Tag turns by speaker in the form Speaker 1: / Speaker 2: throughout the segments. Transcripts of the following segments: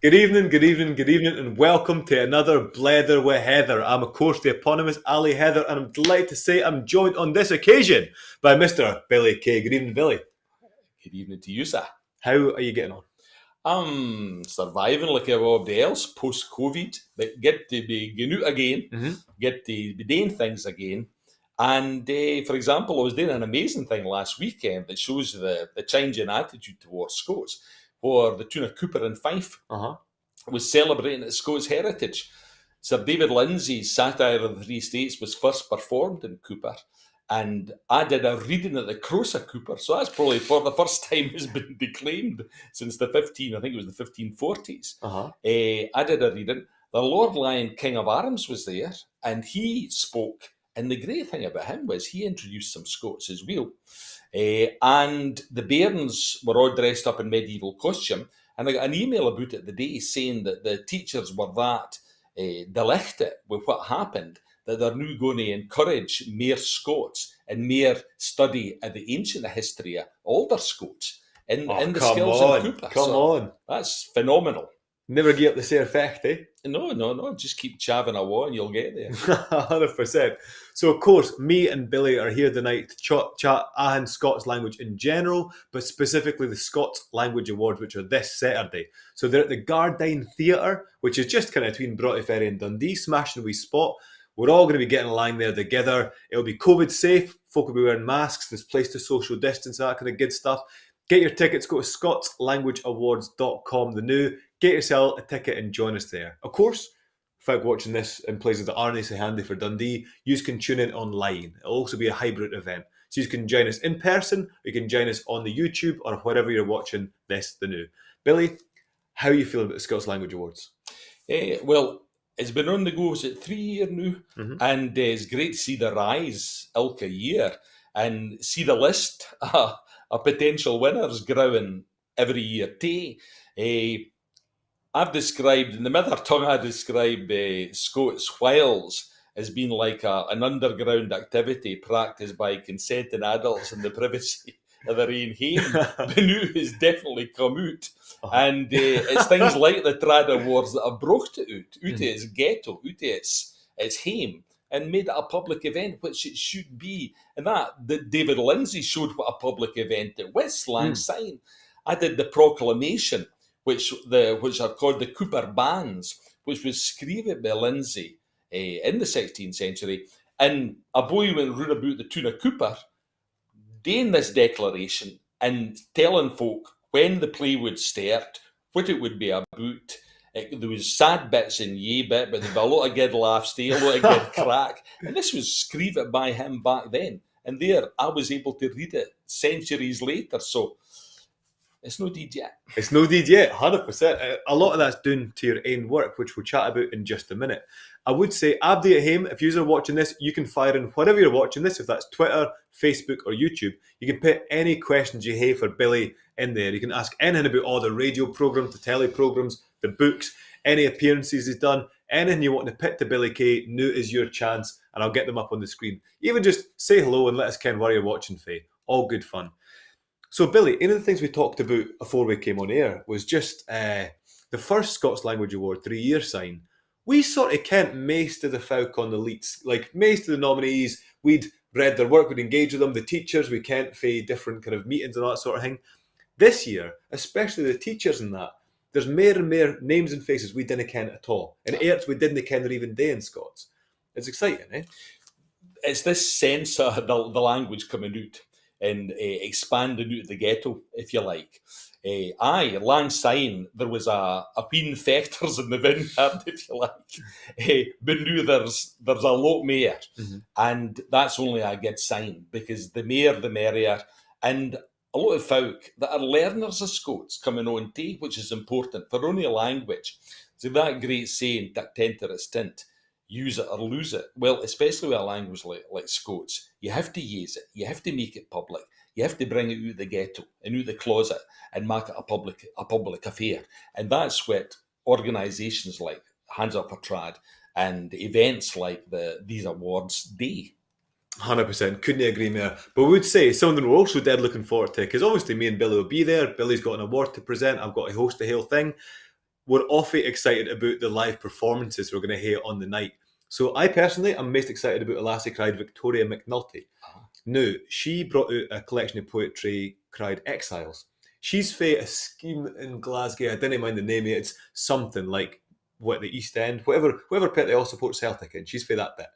Speaker 1: Good evening, good evening, good evening, and welcome to another Blether with Heather. I'm, of course, the eponymous Ali Heather, and I'm delighted to say I'm joined on this occasion by Mr. Billy Kay. Good evening, Billy.
Speaker 2: Good evening to you, sir.
Speaker 1: How are you getting on?
Speaker 2: I'm surviving like everybody else post-COVID, but get to be going out again, get to be doing things again. And for example, I was doing an amazing thing last weekend that shows the change in attitude towards Scots, where the tune of Cooper and Fife was celebrating its Scots heritage. Sir David Lindsay's Satire of the Three States was first performed in Cooper, and I did a reading at the Crosa Cooper, so that's probably for the first time it's been declaimed since the I think it was the 1540s. I did a reading. The Lord Lion King of Arms was there, and he spoke. And the great thing about him was he introduced some Scots as well. And the bairns were all dressed up in medieval costume. And I got an email about it the day saying that the teachers were that delighted with what happened that they're now going to encourage more Scots and more study of the ancient history of older Scots in the skills in Cooper.
Speaker 1: Come on.
Speaker 2: That's phenomenal.
Speaker 1: Never give up the same effect, eh?
Speaker 2: No. Just keep chaving away and you'll get there.
Speaker 1: 100%. So, of course, me and Billy are here tonight to chat Ahan Scots language in general, but specifically the Scots Language Awards, which are this Saturday. So they're at the Gardyne Theatre, which is just kind of between Broughty Ferry and Dundee, smashing a wee spot. We're all going to be getting along there together. It'll be COVID safe. Folk will be wearing masks. There's place to social distance, that kind of good stuff. Get your tickets. Go to scotslanguageawards.com. The new. Get yourself a ticket and join us there. Of course, folk watching this in places that aren't so handy for Dundee, you can tune in online. It'll also be a hybrid event. So you can join us in person, or you can join us on the YouTube or wherever you're watching this, the new. Billy, how are you feeling about the Scots Language Awards?
Speaker 2: Well, it's been on the go, is it 3 years now? And it's great to see the rise ilka year and see the list of potential winners growing every year too. I've described, in the mother tongue, I describe Scots Wiles as being like an underground activity practised by consenting adults in the privacy of their own home. But now has definitely come out. And it's things like the Trad Awards that have brought it out of its ghetto, out of its home, and made it a public event, which it should be. And that David Lindsay showed what a public event it was, lang syne. I did the proclamation, which are called the Cooper Bands, which was screeved by Lindsay in the 16th century. And a boy went round about the tune of Cooper, doing this declaration and telling folk when the play would start, what it would be about. There was sad bits and ye bit, but there'd be a lot of good laughs, a lot of good crack. And this was screeved by him back then. And there, I was able to read it centuries later. So it's no deed yet.
Speaker 1: It's no deed yet, 100%. A lot of that's done to your own work, which we'll chat about in just a minute. I would say, Abdi at home, if you're watching this, you can fire in whatever you're watching this, if that's Twitter, Facebook or YouTube. You can put any questions you have for Billy in there. You can ask anything about all the radio programmes, the telly programmes, the books, any appearances he's done, anything you want to put to Billy Kay, now is your chance, and I'll get them up on the screen. Even just say hello and let us ken where you're watching for. All good fun. So, Billy, one of the things we talked about before we came on air was just the first Scots Language Award 3 year sign. We sort of kent most of the folk on the leads, like most of the nominees. We'd read their work, we'd engage with them, the teachers, we kent for different kind of meetings and all that sort of thing. This year, especially the teachers and that, there's more and more names and faces we didn't ken at all. And arts we didn't ken they're even day in Scots. It's exciting, eh?
Speaker 2: It's this sense of the language coming out and expanding out of the ghetto, if you like. Lang syne, there was a wheen fechters in the vineyard, if you like. But now there's a lot more. And that's only a good sign, because the more the merrier. And a lot of folk that are learners of Scots coming on too, which is important for only a language. So that great saying, "Tak tenter is tint," use it or lose it. Well, especially with a language like Scots, you have to use it. You have to make it public. You have to bring it out of the ghetto and out of the closet and make it a public affair. And that's what organisations like Hands Up for Trad and events like these awards do.
Speaker 1: 100%, couldn't agree more. But we would say something we're also dead looking forward to, because obviously me and Billy will be there. Billy's got an award to present. I've got to host the whole thing. we're awfully excited about the live performances we're going to hear on the night. So I personally am most excited about a lassie cried Victoria McNulty. Now, she brought out a collection of poetry cried Exiles. She's fae a scheme in Glasgow. I didn't mind the name of it. It's something like what the East End, whatever pit they all support Celtic in. She's fae that bit.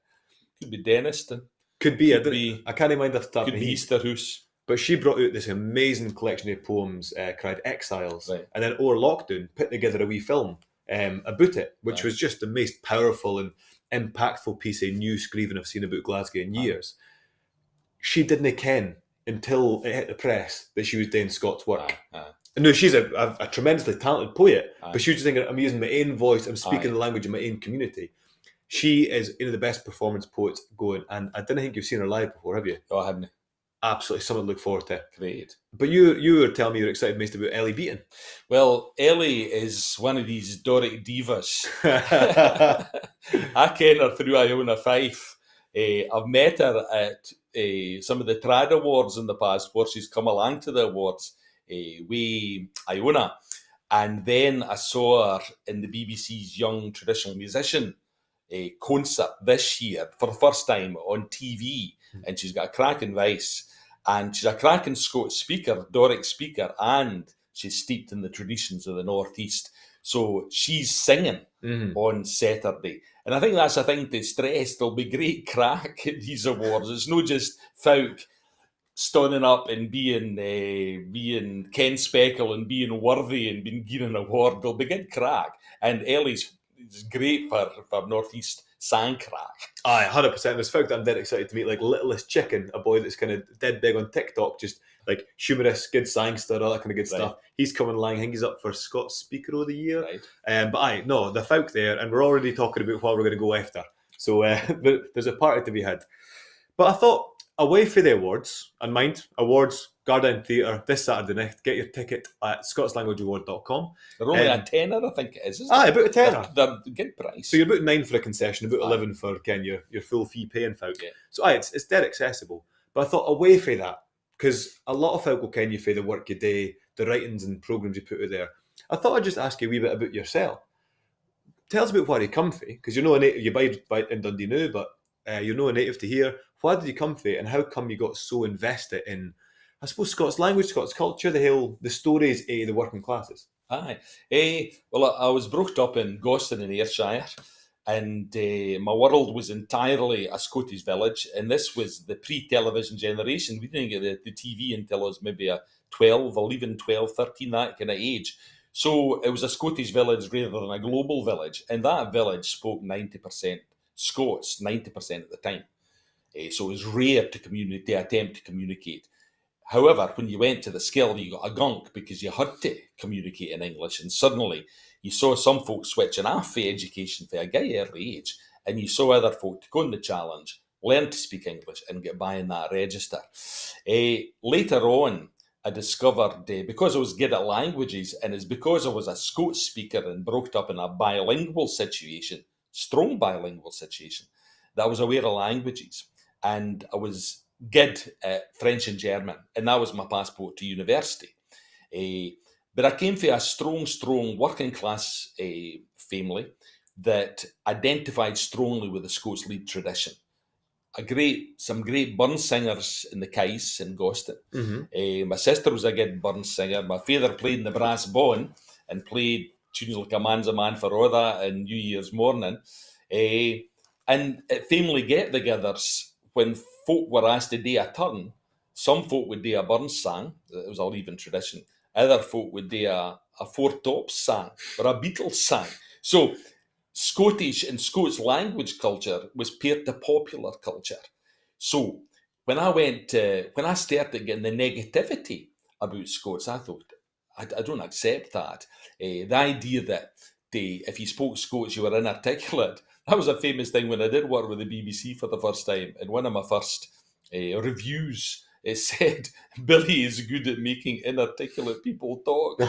Speaker 2: Could be Denniston.
Speaker 1: Could be. I can't mind off the top
Speaker 2: Could
Speaker 1: of
Speaker 2: be
Speaker 1: my head.
Speaker 2: Easterhouse.
Speaker 1: But she brought out this amazing collection of poems cried Exiles.
Speaker 2: Right.
Speaker 1: And then over lockdown, put together a wee film about it, which was just the most powerful and impactful piece of new screeving I've seen about Glasgow in years. She didn't ken until it hit the press that she was doing Scots work. No, she's a tremendously talented poet, but she was just thinking, I'm using my own voice, I'm speaking the language of my own community. She is one of the best performance poets going, and I didn't think you've seen her live before, have you?
Speaker 2: Oh, I haven't.
Speaker 1: Absolutely something to look forward to.
Speaker 2: Great.
Speaker 1: But you were telling me you're excited most about Ellie Beaton.
Speaker 2: Well, Ellie is one of these Doric divas. I ken her through Iona Fife. I've met her at some of the Trad Awards in the past, where she's come along to the awards with Iona. And then I saw her in the BBC's Young Traditional Musician concert this year for the first time on TV. And she's got a cracking voice. And she's a cracking Scots speaker, Doric speaker, and she's steeped in the traditions of the North East. So she's singing on Saturday. And I think that's a thing to stress. There'll be great crack at these awards. It's not just folk standing up and being Ken Speckle and being worthy and being given an award. There'll be good crack. And Ellie's great for North East sang crack.
Speaker 1: Aye, 100%. There's folk that I'm dead excited to meet, like Littlest Chicken, a boy that's kind of dead big on TikTok, just like humorous, good sangster, all that kind of good stuff. He's coming along. I think he's up for Scots Speaker of the Year.
Speaker 2: Right.
Speaker 1: But no, the folk there, and we're already talking about what we're going to go after. So there's a party to be had. But I thought, away for the awards, and mind, awards, Garden Theatre, this Saturday night. Get your ticket at scotslanguageaward.com.
Speaker 2: They're only a tenner, I think it is, isn't
Speaker 1: it? About a tenner.
Speaker 2: They're good price.
Speaker 1: So you're about 9 for a concession, about 11 for your full fee paying folk.
Speaker 2: Yeah.
Speaker 1: So it's dead accessible. But I thought, away for that, because a lot of folk will ken you for the work you do, the writings and programmes you put out there. I thought I'd just ask you a wee bit about yourself. Tell us about where you come from, because you're not a native, you bide in Dundee now, but you're not a native to here. Where did you come from, and how come you got so invested in, I suppose, Scots language, Scots culture, the stories of the working classes?
Speaker 2: Aye. Well, I was brought up in Goston in Ayrshire, and my world was entirely a Scottish village, and this was the pre-television generation. We didn't get the TV until I was maybe a 12, 11, 12, 13, that kind of age. So it was a Scottish village rather than a global village, and that village spoke 90% Scots, 90% of the time. So it was rare to attempt to communicate. However, when you went to the skill, you got a gunk because you had to communicate in English, and suddenly you saw some folks switching off for education for a guy early age, and you saw other folk to go on the challenge, learn to speak English, and get by in that register. Later on, I discovered, because I was good at languages, and it's because I was a Scots speaker and brought up in a bilingual situation, strong bilingual situation, that I was aware of languages. And I was good at French and German, and that was my passport to university. But I came from a strong working class family that identified strongly with the Scots leid tradition. Some great burn singers in the Cais in Goston. My sister was a good burn singer. My father played in the brass band and played tunes like A Man's a Man for All That and New Year's Morning. And at family get-togethers, when folk were asked to do a turn, some folk would do a Burns sang, it was a leaving tradition. Other folk would do a Four Tops sang or a Beatles sang. So Scottish and Scots language culture was paired to popular culture. So when I started getting the negativity about Scots, I thought, I don't accept that. The idea that if you spoke Scots, you were inarticulate. That was a famous thing when I did work with the BBC for the first time. And one of my first reviews, it said, Billy is good at making inarticulate people talk.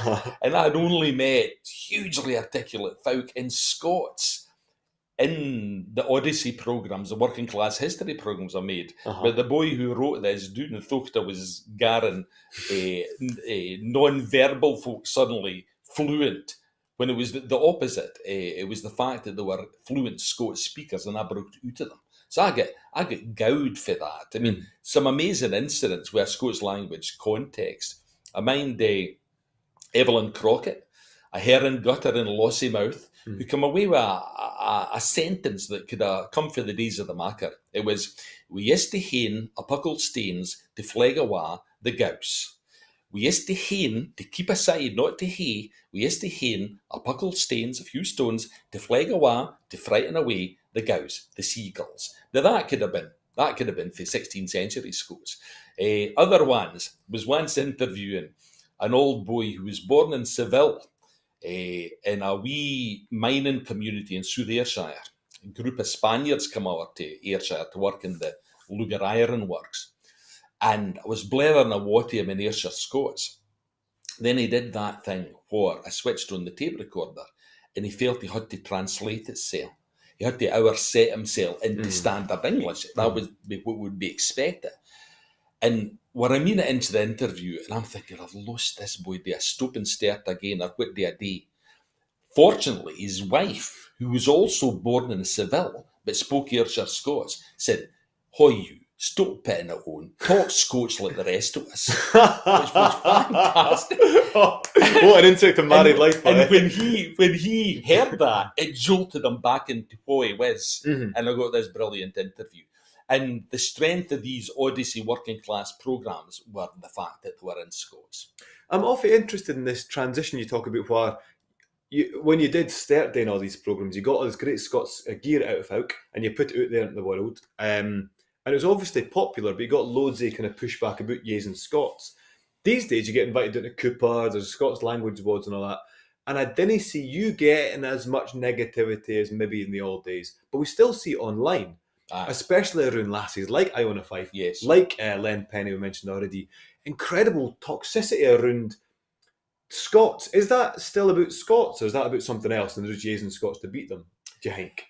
Speaker 2: And I'd only met hugely articulate folk in Scots in the Odyssey programmes, the working class history programmes I made. But the boy who wrote this didn't think I was garin non-verbal folk suddenly fluent when it was the opposite. It was the fact that they were fluent Scots speakers, and I broke out of them. So I get gowed for that. I mean, some amazing incidents where Scots language context. I mind Evelyn Crockett, a herring gutter in Lossiemouth, who came away with a sentence that could have come for the days of the macker. It was, we used to hain a puckle stains to fleg awa the gouse. We used to hain, to keep aside, not to hay, we used to hain a puckle stains, a few stones, to fleg awa, to frighten away the gouse, the seagulls. Now that could have been for 16th century Scots. Other ones was once interviewing an old boy who was born in Seville, in a wee mining community in South Ayrshire. A group of Spaniards come over to Ayrshire to work in the Lugar Iron Works. And I was blathering away to him in Ayrshire Scots. Then he did that thing where I switched on the tape recorder and he felt he had to translate itself. He had to overset himself into standard English. That was what would be expected. And when I mean it into the interview, and I'm thinking, I've lost this boy, do I stop and start again, or what do I do? Fortunately, his wife, who was also born in Seville, but spoke Ayrshire Scots, said, "Hoy you, stop pitting it on, talk Scots like the rest of us," which was fantastic.
Speaker 1: What an insight to married life.
Speaker 2: And when he heard that, it jolted him back into who he was, and I got this brilliant interview. And the strength of these Odyssey working class programmes were the fact that they were in Scots.
Speaker 1: I'm awfully interested in this transition you talk about where when you did start doing all these programmes, you got all this great Scots gear out of folk and you put it out there into the world. And it was obviously popular, but you got loads of kind of pushback about yous and Scots. These days you get invited down to Cooper, there's Scots Language Awards and all that. And I didn't see you getting as much negativity as maybe in the old days. But we still see it online. Especially around lassies like Iona Fife,
Speaker 2: yes,
Speaker 1: like Len Penny we mentioned already. Incredible toxicity around Scots. Is that still about Scots, or is that about something else and there's using Scots to beat them, do you think?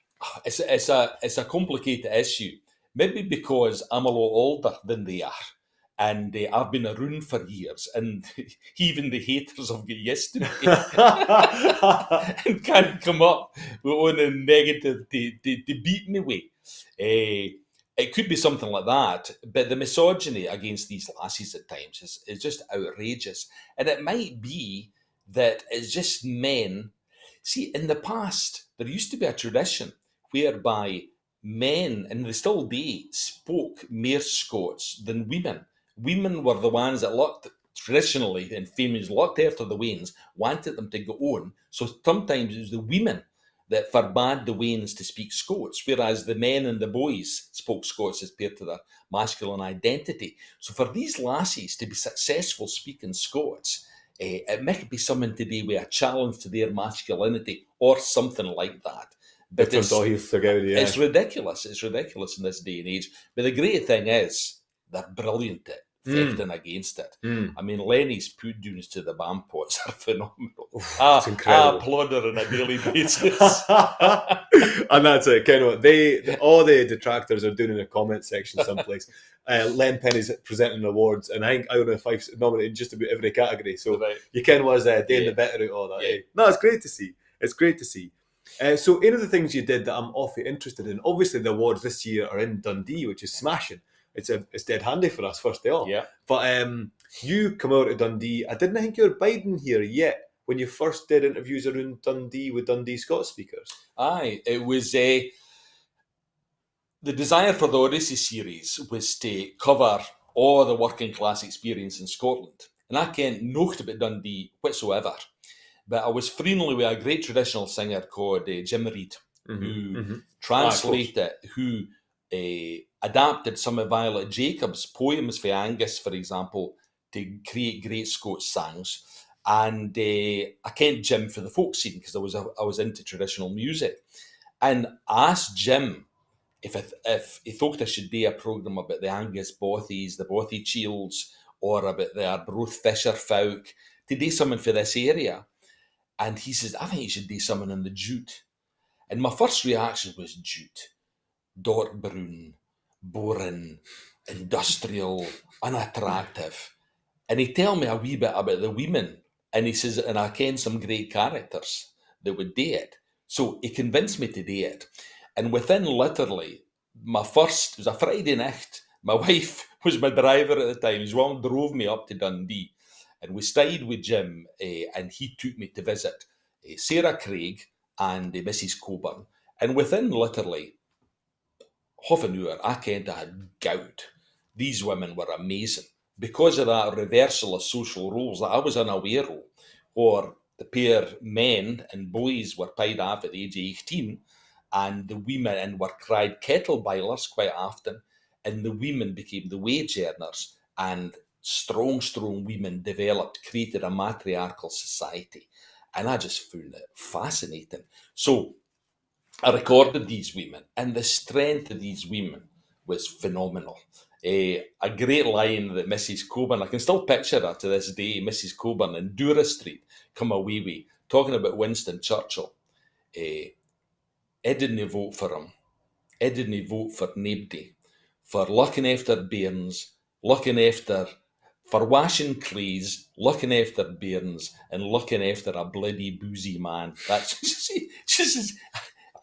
Speaker 2: It's a complicated issue. Maybe because I'm a lot older than they are, and I've been around for years, and even the haters have got used to me and can't come up with a negative to beat me with. It could be something like that, but the misogyny against these lassies at times is just outrageous. And it might be that it's just men. See, in the past, there used to be a tradition whereby men, and they still do, spoke more Scots than women. Women were the ones that looked, traditionally, and famously looked after the wains, wanted them to go on. So sometimes it was the women that forbade the wains to speak Scots, whereas the men and the boys spoke Scots as part of their masculine identity. So for these lassies to be successful speaking Scots, it might be something to do with a challenge to their masculinity or something like that. But it's ridiculous. It's ridiculous in this day and age. But the great thing is, they're brilliant at fechting against it. I mean, Lenny's put downs to the Bampots are phenomenal. I applaud her on a daily basis.
Speaker 1: And that's it. Kind of, all the detractors are doing in the comment section someplace. Len Penny's presenting awards, and I think Iona Fife's nominated in just about every category. So you kind of was doing the better out all that.
Speaker 2: Yeah.
Speaker 1: No, it's great to see. It's great to see. So one of the things you did that I'm awfully interested in, obviously the awards this year are in Dundee, which is smashing. It's dead handy for us, first of all.
Speaker 2: Yeah.
Speaker 1: But you come out of Dundee. I didn't think you were biding here yet when you first did interviews around Dundee with Dundee Scots speakers.
Speaker 2: Aye, it was the desire for the Odyssey series was to cover all the working class experience in Scotland. And I can't nocht about Dundee whatsoever. But I was friendly with a great traditional singer called Jim Reid, who translated, who adapted some of Violet Jacobs' poems for Angus, for example, to create great Scots songs. And I kent Jim for the folk scene because I was into traditional music. And I asked Jim if he thought I should do a programme about the Angus Bothies, the Bothy Chiels, or about the Arbroath Fisher folk, to do something for this area. And he says, I think you should do something in the jute. And my first reaction was jute. Dark brown, boring, industrial, unattractive. And he tell me a wee bit about the women. And he says, and I ken some great characters. that would do it. So he convinced me to do it. And within literally it was a Friday night. My wife was my driver at the time. His one drove me up to Dundee. And we stayed with Jim, and he took me to visit Sarah Craig and Mrs. Coburn. And within literally half an hour, I kind of had gout. These women were amazing. Because of that reversal of social roles that I was unaware of, or the pair men and boys were paid off at the age of 18, and the women and were cried kettle boilers quite often, and the women became the wage earners, and strong women developed, created a matriarchal society. And I just found it fascinating. So I recorded these women, and the strength of these women was phenomenal. A great line that Mrs. Coburn, I can still picture her to this day, Mrs. Coburn in Dura Street, come away with, talking about Winston Churchill. I didn't vote for him. I didn't vote for nobody. For looking after bairns, for washing clays, looking after bairns, and looking after a bloody boozy man. That's just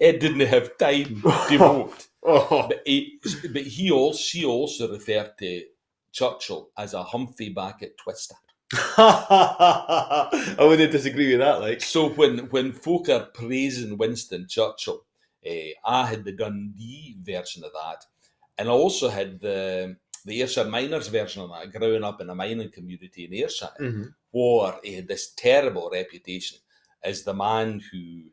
Speaker 2: I didn't have time to vote. She also referred to Churchill as a Humphrey Bagot twister.
Speaker 1: I wouldn't disagree with that. Like,
Speaker 2: So when folk are praising Winston Churchill, I had the Dundee version of that, and I also had the Ayrshire miners version of that, growing up in a mining community in Ayrshire, where he had this terrible reputation as the man who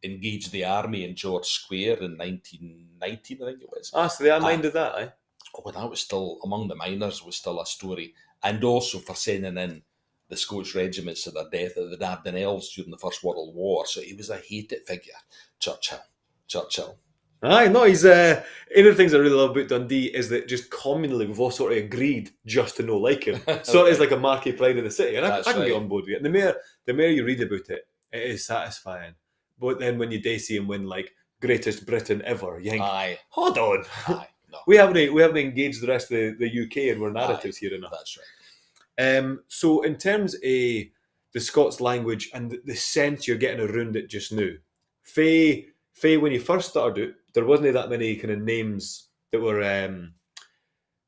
Speaker 2: engaged the army in George Square in 1919, I think it was.
Speaker 1: so they minded that, eh?
Speaker 2: Oh, that was still, among the miners, was still a story. And also for sending in the Scottish regiments to their death at the Dardanelles during the First World War. So he was a hated figure, Churchill.
Speaker 1: Aye, no, he's one of the things I really love about Dundee is that just communally we've all sort of agreed just to not like him. So it is like a marquee pride of the city, and I can get on board with it. And the more you read about it, it is satisfying. But then when you do see him win like greatest Britain ever, you think,
Speaker 2: Aye.
Speaker 1: Hold on,
Speaker 2: Aye, no.
Speaker 1: we haven't engaged the rest of the UK in our narratives here enough.
Speaker 2: That's right.
Speaker 1: So in terms of the Scots language and the sense you're getting around it just now, Faye, when you first started out, there wasn't that many kind of names that were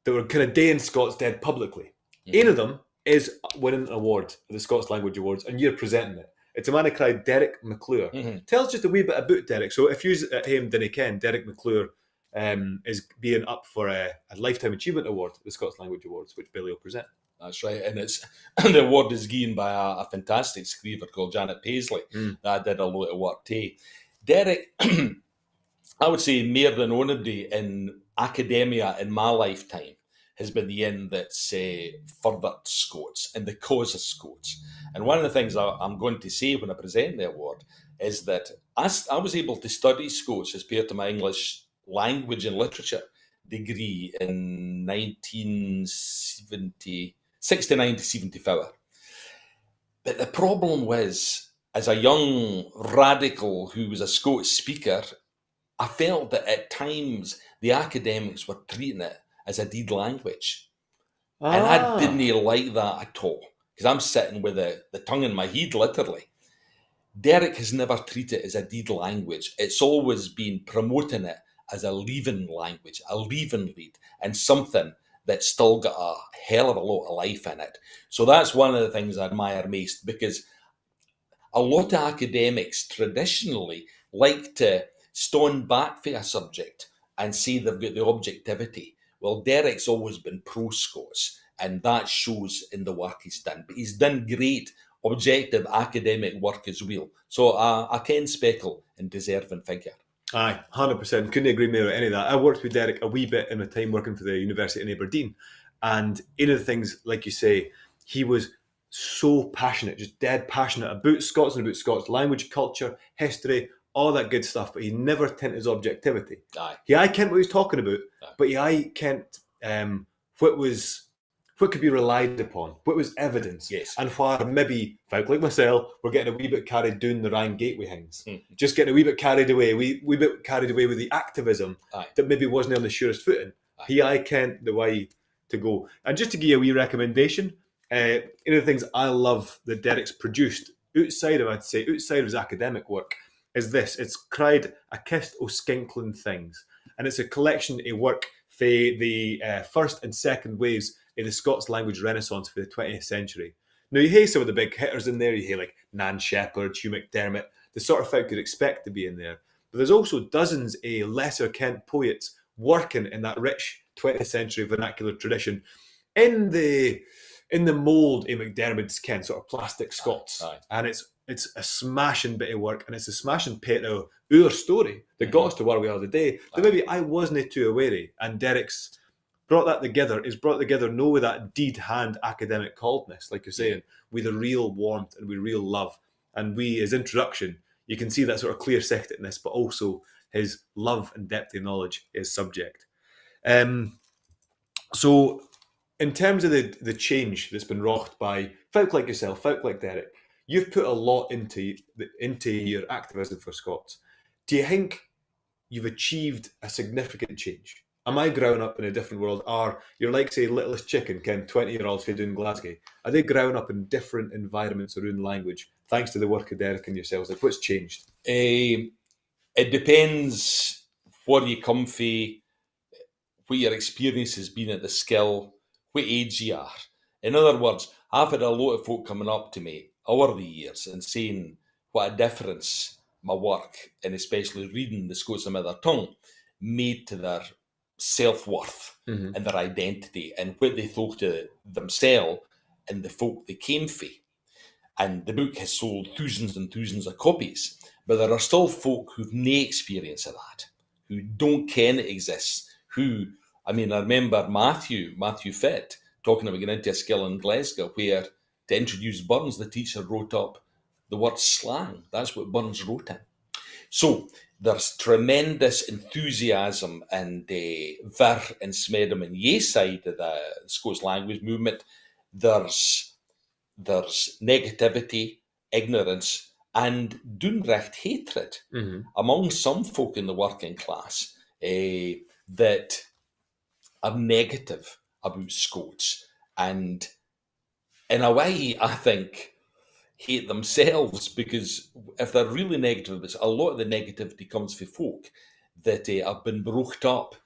Speaker 1: kind of daying Scots dead publicly. One of them is winning an award at the Scots Language Awards, and you're presenting it. It's a man called Derek McClure. Tell us just a wee bit about Derek. So if you at him didn't ken, Derek McClure is being up for a Lifetime Achievement Award at the Scots Language Awards, which Billy will present.
Speaker 2: That's right, and it's the award is given by a fantastic scriver called Janet Paisley that did a lot of work too. Derek, I would say more than anybody in academia in my lifetime has been the end that's furthered Scots and the cause of Scots. And one of the things I'm going to say when I present the award is that I was able to study Scots as part of my English language and literature degree in 1969 to 74. But the problem was, as a young radical who was a Scots speaker, I felt that at times the academics were treating it as a dead language. And I didn't like that at all, because I'm sitting with the tongue in my head, literally. Derek has never treated it as a dead language. It's always been promoting it as a living language, a living lead, and something that's still got a hell of a lot of life in it. So that's one of the things I admire most, because a lot of academics traditionally like to stand back for a subject and say they've got the objectivity. Well, Derek's always been pro-Scots, and that shows in the work he's done. But he's done great objective academic work as well. So I can speckle and deserving figure.
Speaker 1: Aye, 100%. Couldn't agree more with any of that. I worked with Derek a wee bit in a time working for the University in Aberdeen. And one of the things, like you say, he was so passionate, just dead passionate about Scots and about Scots language, culture, history, all that good stuff. But he never kent his objectivity.
Speaker 2: Aye.
Speaker 1: He kent what he was talking about, but he kent what could be relied upon, what was evidence,
Speaker 2: yes,
Speaker 1: and why maybe folk like myself were getting a wee bit carried down the wrong gateway things, just getting a wee bit carried away, wee bit carried away with the activism that maybe wasn't on the surest footing. He kent the way to go. And just to give you a wee recommendation, one of the things I love that Derek's produced outside of his academic work, is this. It's cried a kist o' skinkling things. And it's a collection of work for the first and second waves of the Scots language renaissance for the 20th century. Now, you hear some of the big hitters in there. You hear like Nan Shepherd, Hugh McDermott, the sort of folk you'd expect to be in there. But there's also dozens of lesser Kent poets working in that rich 20th century vernacular tradition in the mould of McDermott's Kent sort of plastic Scots.
Speaker 2: Aye.
Speaker 1: And it's a smashing bit of work, and it's a smashing bit of our story that got us to where we are today that maybe I wasn't too aware of. And Derek's brought that together, is brought together no with that deed hand academic coldness, like you're saying, with a real warmth and with real love. And his introduction, you can see that sort of clear-sightedness, but also his love and depth of knowledge is subject. So in terms of the change that's been wrought by folk like yourself, folk like Derek, you've put a lot into your activism for Scots. Do you think you've achieved a significant change? Am I growing up in a different world? Are you're like, say, Littlest Chicken, 20-year-olds who do in Glasgow? Are they growing up in different environments around language, thanks to the work of Derek and yourselves? Like, what's changed?
Speaker 2: It depends where you come from, what your experience has been at the skill, what age you are. In other words, I've had a lot of folk coming up to me over the years and saying what a difference my work, and especially reading the Scots in mother tongue, made to their self-worth and their identity and what they thought of themselves and the folk they came from. And the book has sold thousands and thousands of copies, but there are still folk who've no experience of that, who don't ken it exists, I remember Matthew Fitt talking about getting into a skill in Glasgow where, to introduce Burns, the teacher wrote up the word slang. That's what Burns wrote in. So there's tremendous enthusiasm and vir and smedum and ye side of the Scots language movement. There's negativity, ignorance, and downright hatred among some folk in the working class that are negative about Scots, and in a way, I think, hate themselves, because if they're really negative, a lot of the negativity comes from folk that have been brought up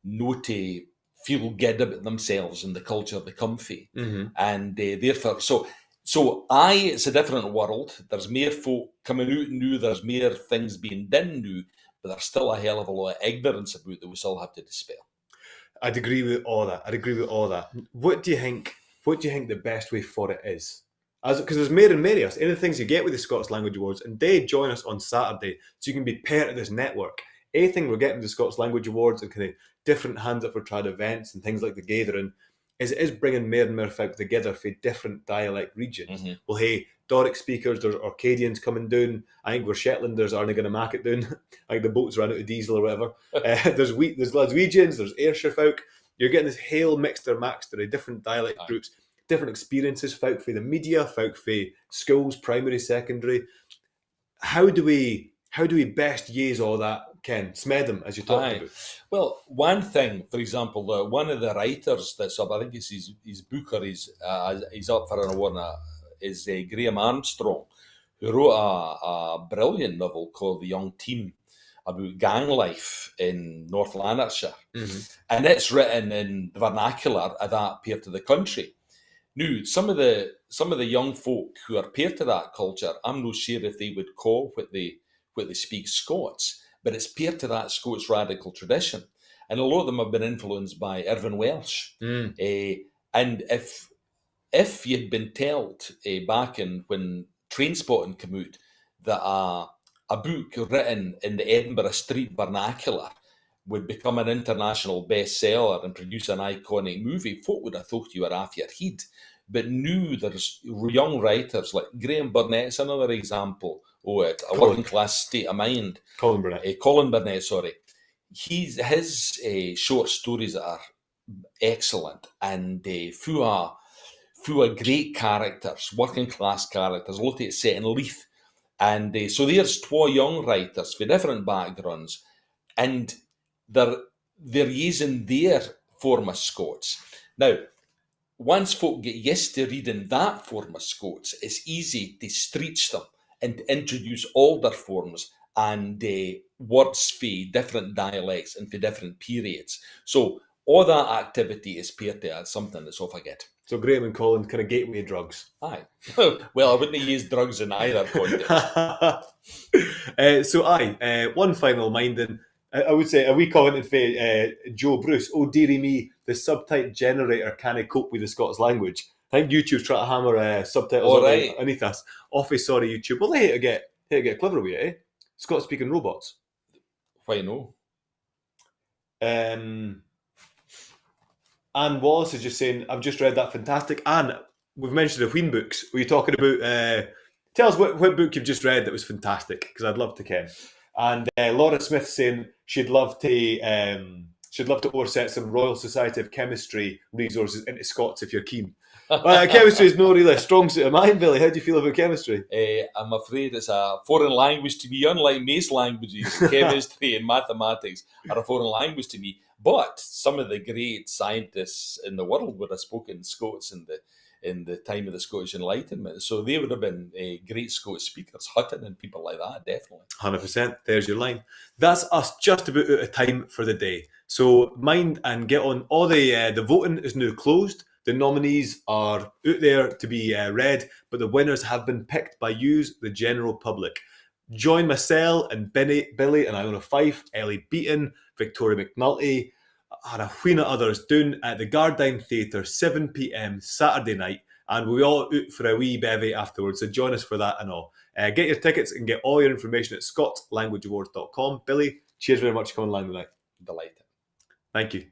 Speaker 2: not to feel good about themselves and the culture they come from, and therefore, it's a different world. There's more folk coming out new. There's more things being done new, but there's still a hell of a lot of ignorance about that we still have to dispel.
Speaker 1: I'd agree with all that. What do you think the best way for it is? Because there's more and more of us. Any of the things you get with the Scots Language Awards, and they join us on Saturday, so you can be part of this network. Anything we're getting with the Scots Language Awards and kind of different hands up for trad events and things like the Gathering, is it is bringing more and more folk together for different dialect regions. Well, hey, Doric speakers, there's Orcadians coming down. I think we're Shetlanders aren't going to make it down. I think the boats ran out of diesel or whatever. There's Glaswegians, there's Ayrshire folk. You're getting this hail mixter maxter of different dialect groups, different experiences, folk for the media, folk for schools, primary, secondary. How do we best use all that, Ken? Smedham, as you talked about.
Speaker 2: Well, one thing, for example, one of the writers that's up, I think it's his book, or he's up for an award now, is Graham Armstrong, who wrote a brilliant novel called The Young Team about gang life in North Lanarkshire. And it's written in the vernacular of that part of the country. Now, some of the young folk who are part of that culture, I'm not sure if they would call what they speak Scots, but it's part of that Scots radical tradition. And a lot of them have been influenced by Irvine Welsh. And if you'd been told back when Trainspotting came out that a book written in the Edinburgh street vernacular would become an international bestseller and produce an iconic movie, folk would have thought you were off your head. But now there's young writers like Graham Burnett's another example of it, a working class state of mind.
Speaker 1: Colin Burnett.
Speaker 2: Colin Burnett, sorry. His short stories are excellent and full of great characters, working class characters. A lot of it's set in Leith. And so there's two young writers for different backgrounds, and they're using their form of Scots. Now, once folk get used to reading that form of Scots, it's easy to stretch them and to introduce older forms and words for different dialects and for different periods. So all that activity is paired to something that's off a get.
Speaker 1: So Graham and Colin kind of gateway drugs.
Speaker 2: Aye. Well, I wouldn't use drugs in either context.
Speaker 1: One final minding. I would say a wee comment for Joe Bruce. Oh dearie me, the subtitle generator can't cope with the Scots language. I think YouTube's trying to hammer subtitles underneath us. Office, sorry, YouTube. Well, they hate to get clever with it, eh? Scots speaking robots.
Speaker 2: Why no?
Speaker 1: Anne Wallace is just saying, I've just read that fantastic. Anne, we've mentioned the Wheen books. Were you talking about? Tell us what book you've just read that was fantastic, because I'd love to ken. And Laura Smith saying she'd love to overset some Royal Society of Chemistry resources into Scots if you're keen. Chemistry is not really a strong suit of mine, Billy. How do you feel about chemistry?
Speaker 2: I'm afraid it's a foreign language to me, unlike most languages. Chemistry and mathematics are a foreign language to me. But some of the great scientists in the world would have spoken Scots in the time of the Scottish Enlightenment. So they would have been great Scots speakers, Hutton and people like that, definitely.
Speaker 1: 100%. There's your line. That's us just about out of time for the day. So mind and get on. All the voting is now closed. The nominees are out there to be read, but the winners have been picked by you, the general public. Join myself and Billy and Iona Fife, Ellie Beaton, Victoria McNulty, and a wheen of others down at the Gardyne Theatre, 7 p.m. Saturday night, and we'll be all out for a wee bevy afterwards, so join us for that and all. Get your tickets and get all your information at scotslanguageawards.com. Billy, cheers very much for coming along tonight.
Speaker 2: Delighted.
Speaker 1: Thank you.